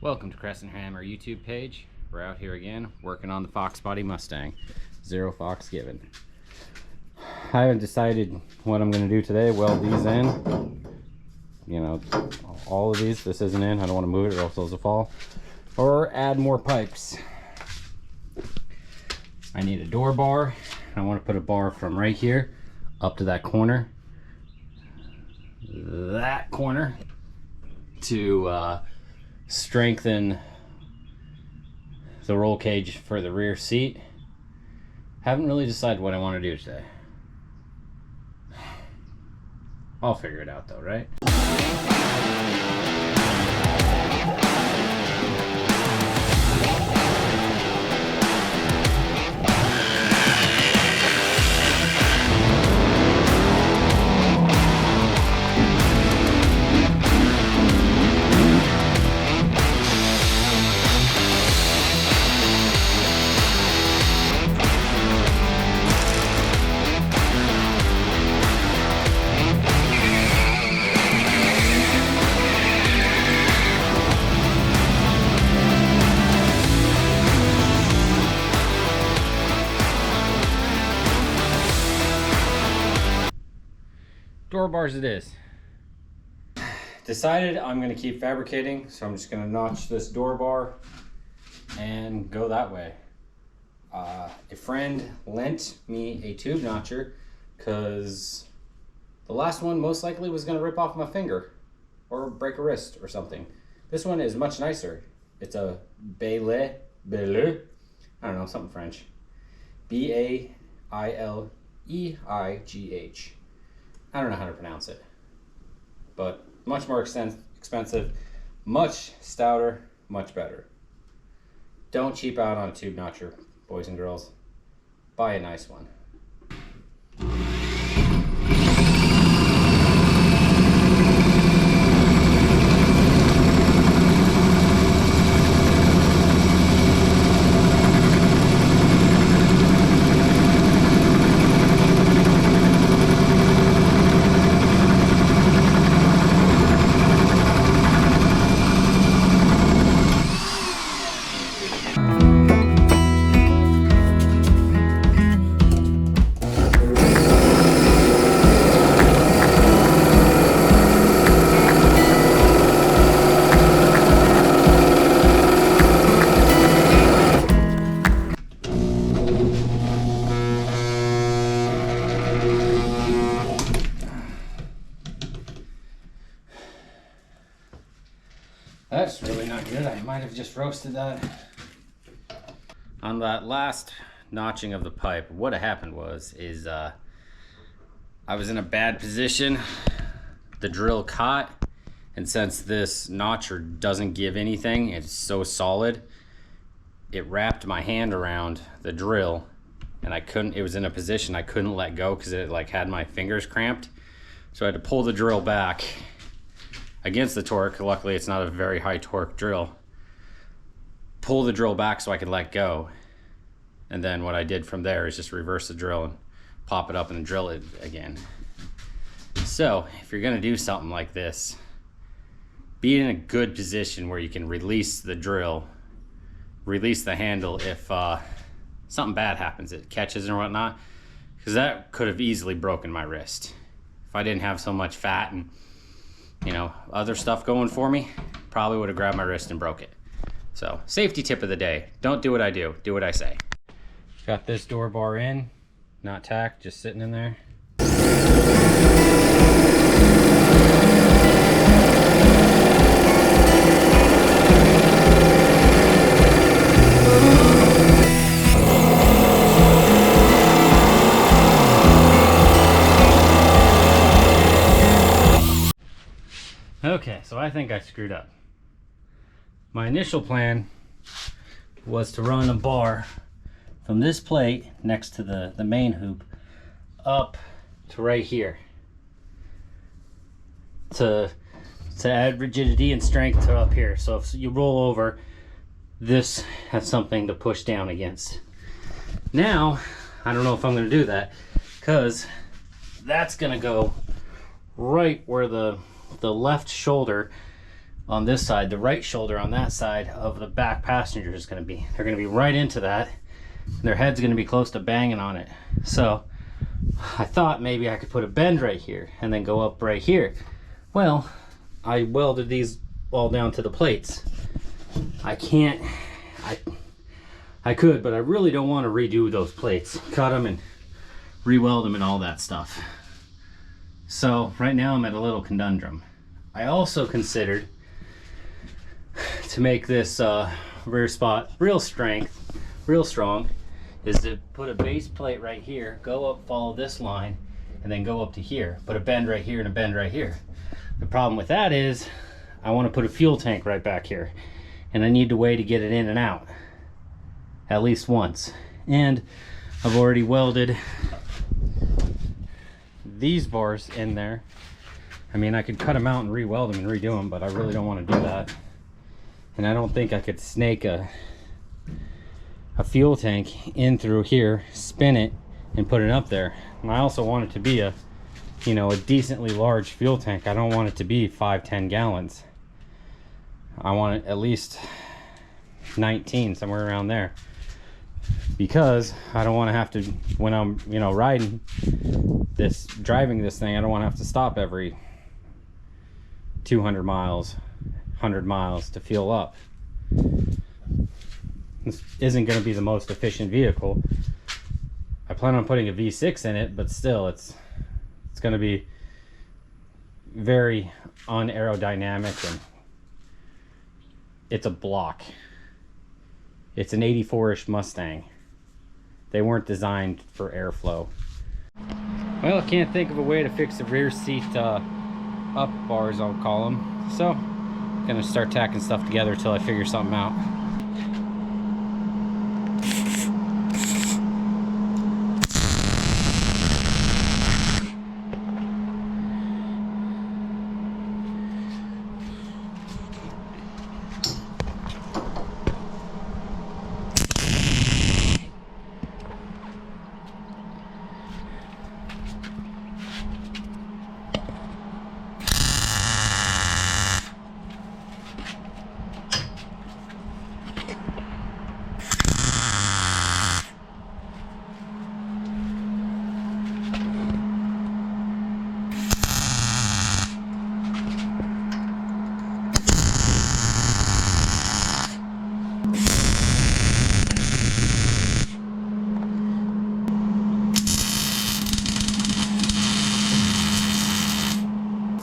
Welcome to Crescent Hammer YouTube page. We're out here again working on the Fox Body Mustang. Zero Fox given. I haven't decided what I'm going to do today. Weld these in. You know, all of these. This isn't in. I don't want to move it or else those will fall. Or add more pipes. I need a door bar. I want to put a bar from right here up to that corner. That corner to strengthen the roll cage for the rear seat. Haven't really decided what I want to do today. I'll figure it out though, right? Door bars it is. Decided I'm going to keep fabricating, so I'm just going to notch this door bar and go that way. A friend lent me a tube notcher because the last one most likely was going to rip off my finger or break a wrist or something. This one is much nicer. It's a Bailey, I don't know, something French. Baileigh. I don't know how to pronounce it, but much more expensive, much stouter, much better. Don't cheap out on a tube notcher, boys and girls. Buy a nice one. That's really not good. I might have just roasted that. On that last notching of the pipe, what had happened was I was in a bad position. The drill caught, and since this notcher doesn't give anything, it's so solid, it wrapped my hand around the drill, and it was in a position I couldn't let go because it like had my fingers cramped. So I had to pull the drill back against the torque. Luckily it's not a very high torque drill. Pull the drill back so I could let go, and then what I did from there is just reverse the drill and pop it up and drill it again. So if you're gonna do something like this, be in a good position where you can release the drill, release the handle if something bad happens, it catches or whatnot, because that could have easily broken my wrist if I didn't have so much fat and other stuff going for me. Probably would have grabbed my wrist and broke it. So safety tip of the day, don't do what I do what I say. Got this door bar in, not tacked, just sitting in there. Okay, so I think I screwed up. My initial plan was to run a bar from this plate next to the main hoop up to right here to add rigidity and strength to up here. So if you roll over, this has something to push down against. Now, I don't know if I'm going to do that because that's going to go right where the left shoulder on this side, the right shoulder on that side of the back passenger is going to be, they're going to be right into that. Their head's going to be close to banging on it. So I thought maybe I could put a bend right here and then go up right here. Well, I welded these all down to the plates. I can't, I could, but I really don't want to redo those plates. Cut them and re-weld them and all that stuff. So right now I'm at a little conundrum. I also considered to make this rear spot real strong, is to put a base plate right here, go up, follow this line, and then go up to here. Put a bend right here and a bend right here. The problem with that is I want to put a fuel tank right back here, and I need a way to get it in and out at least once. And I've already welded these bars in there. I mean, I could cut them out and re-weld them and redo them, but I really don't want to do that. And I don't think I could snake a fuel tank in through here, spin it, and put it up there. And I also want it to be a, you know, a decently large fuel tank. I don't want it to be 5-10 gallons. I want it at least 19, somewhere around there, because I don't want to have to, when I'm, you know, driving this thing, I don't want to have to stop every 200 miles, 100 miles to fuel up. This isn't going to be the most efficient vehicle. I plan on putting a V6 in it, but still, it's going to be very unaerodynamic, and it's a block. It's an 84-ish Mustang. They weren't designed for airflow. Well, I can't think of a way to fix the rear seat up bars, I'll call them. So, I'm gonna start tacking stuff together until I figure something out.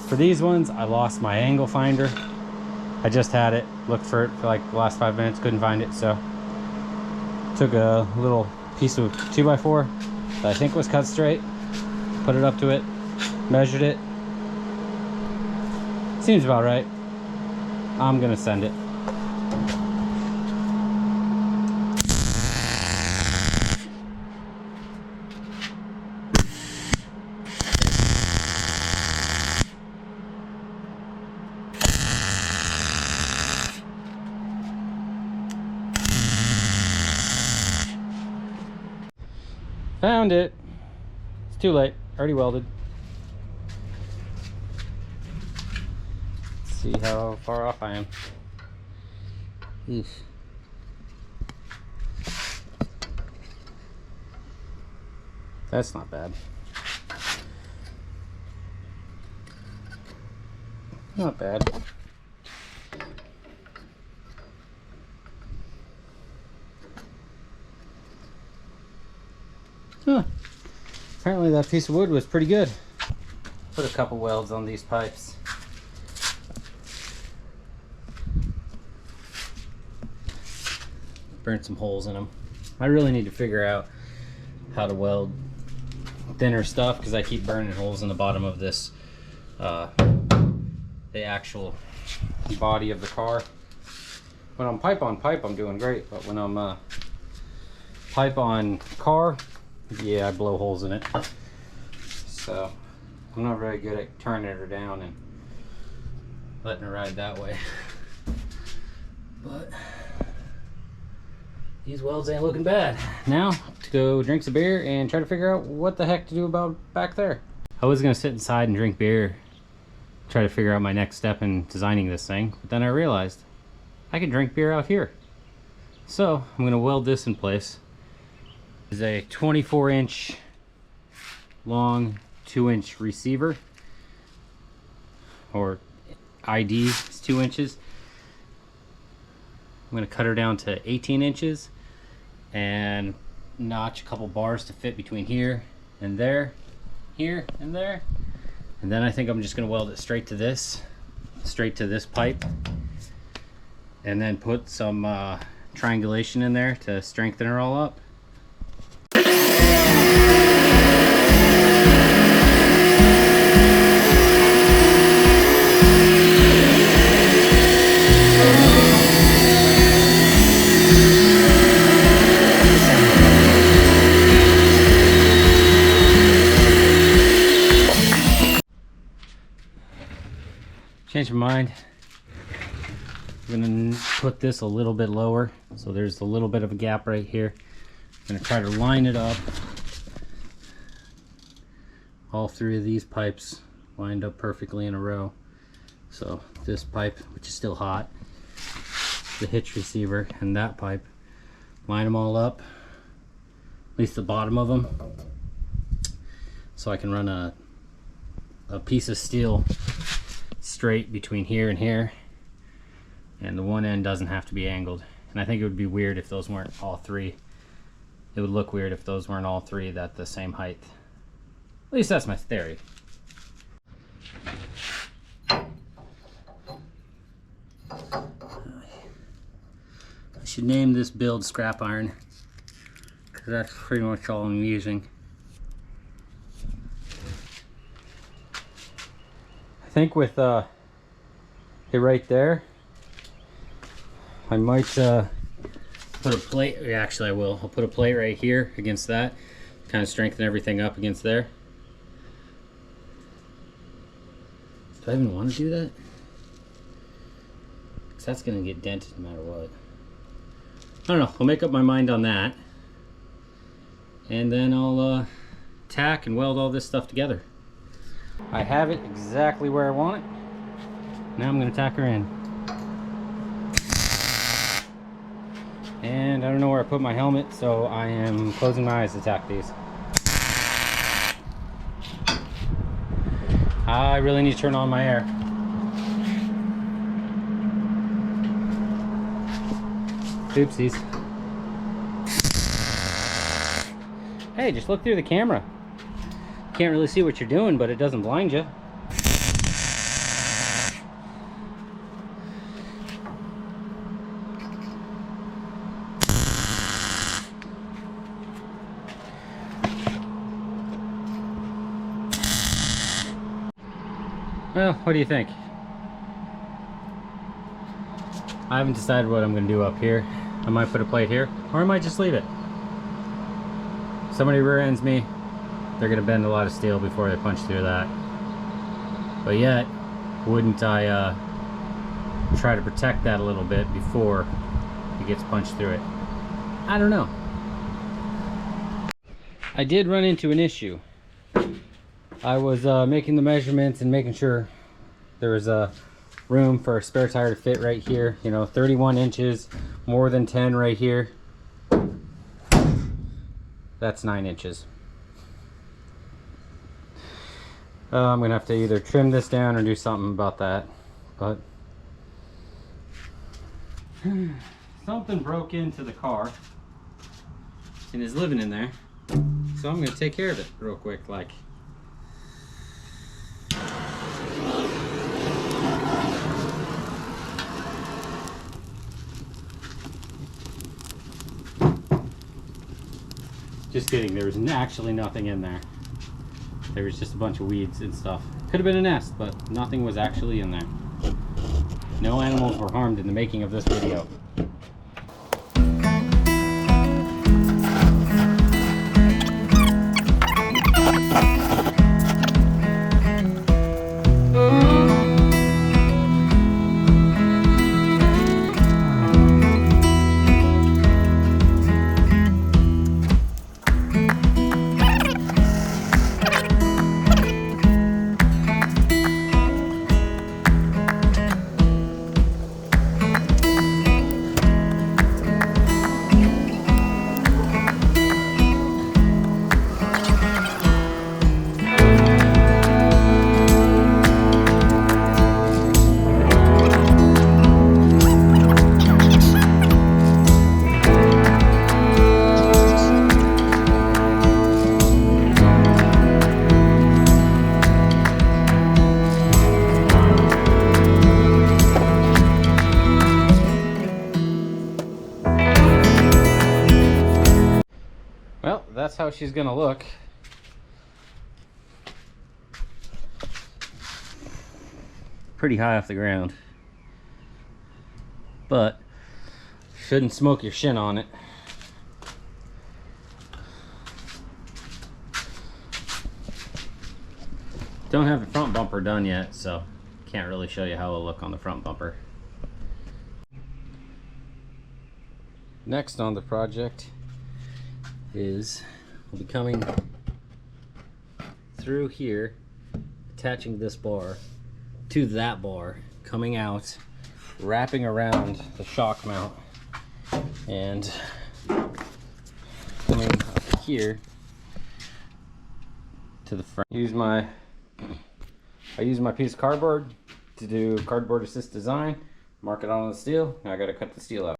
For these ones, I lost my angle finder. I just had it, looked for it for like the last 5 minutes, couldn't find it, so took a little piece of 2x4 that I think was cut straight, put it up to it, measured it. Seems about right. I'm gonna send it. Found it. It's too late. Already welded. Let's see how far off I am. Eesh. That's not bad. Not bad. Huh. Apparently that piece of wood was pretty good. Put a couple welds on these pipes. Burnt some holes in them. I really need to figure out how to weld thinner stuff, because I keep burning holes in the bottom of this, the actual body of the car. When I'm pipe on pipe, I'm doing great, but when I'm pipe on car, yeah, I blow holes in it. So I'm not very good at turning her down and letting her ride that way. But these welds ain't looking bad. Now to go drink some beer and try to figure out what the heck to do about back there. I was gonna sit inside and drink beer, try try to figure out my next step in designing this thing. But then I realized I can drink beer out here. So I'm gonna weld this in place. This is a 24-inch long 2-inch receiver, or ID is 2 inches. I'm gonna cut her down to 18 inches and notch a couple bars to fit between here and there, here and there. And then I think I'm just gonna weld it straight to this pipe, and then put some triangulation in there to strengthen her all up. Change my mind. I'm gonna put this a little bit lower, so there's a little bit of a gap right here. I'm gonna try to line it up. All three of these pipes lined up perfectly in a row. So this pipe, which is still hot, the hitch receiver, and that pipe, line them all up, at least the bottom of them, so I can run a piece of steel straight between here and here, and the one end doesn't have to be angled. And I think it would be weird if those weren't all three. It would look weird if those weren't all three at the same height. At least that's my theory. I should name this build scrap iron, because that's pretty much all I'm using. I think with it right there, I might put a plate. Actually, I will. I'll put a plate right here against that, kind of strengthen everything up against there. Do I even want to do that? Because that's going to get dented no matter what. I don't know. I'll make up my mind on that, and then I'll tack and weld all this stuff together. I have it exactly where I want it. Now I'm going to tack her in. And I don't know where I put my helmet, so I am closing my eyes to tack these. I really need to turn on my air. Oopsies. Hey, just look through the camera. Can't really see what you're doing, but it doesn't blind you. Well, what do you think? I haven't decided what I'm going to do up here. I might put a plate here, or I might just leave it. Somebody rear ends me, they're going to bend a lot of steel before they punch through that. But yet, wouldn't I try to protect that a little bit before it gets punched through it? I don't know. I did run into an issue. I was making the measurements and making sure there was room for a spare tire to fit right here. You know, 31 inches, more than 10 right here. That's 9 inches. I'm gonna have to either trim this down or do something about that, but something broke into the car and is living in there, so I'm gonna take care of it real quick. Like, just kidding, there was actually nothing in there. There was just a bunch of weeds and stuff. Could have been a nest, but nothing was actually in there. No animals were harmed in the making of this video. that's how she's gonna look. Pretty high off the ground, but shouldn't smoke your shin on it. Don't have the front bumper done yet, so can't really show you how it'll look on the front bumper. Next on the project is we'll be coming through here, attaching this bar to that bar, coming out, wrapping around the shock mount, and coming up here to the front. I use my piece of cardboard to do cardboard assist design, mark it on the steel. Now I gotta cut the steel out.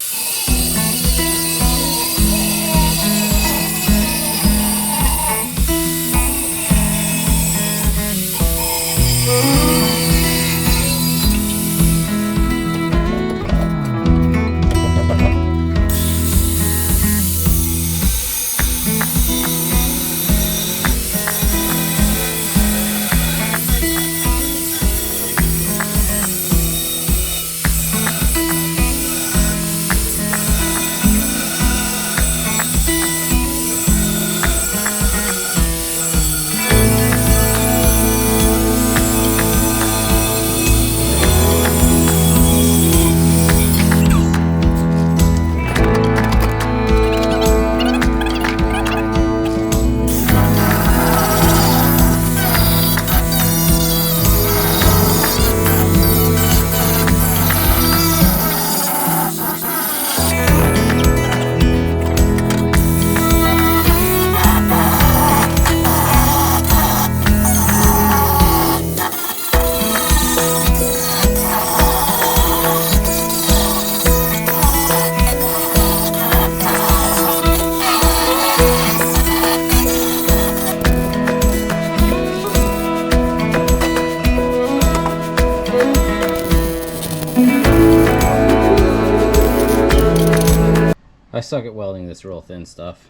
I suck at welding this real thin stuff.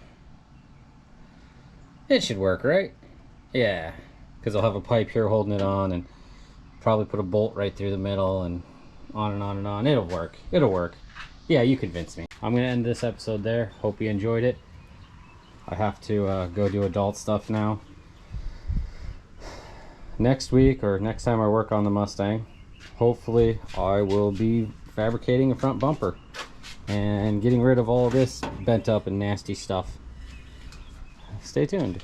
It should work, right? Yeah, because I'll have a pipe here holding it on and probably put a bolt right through the middle and on and on and on. It'll work. It'll work. Yeah, you convinced me. I'm going to end this episode there. Hope you enjoyed it. I have to go do adult stuff now. Next week or next time I work on the Mustang, hopefully I will be fabricating a front bumper and getting rid of all this bent up and nasty stuff. Stay tuned.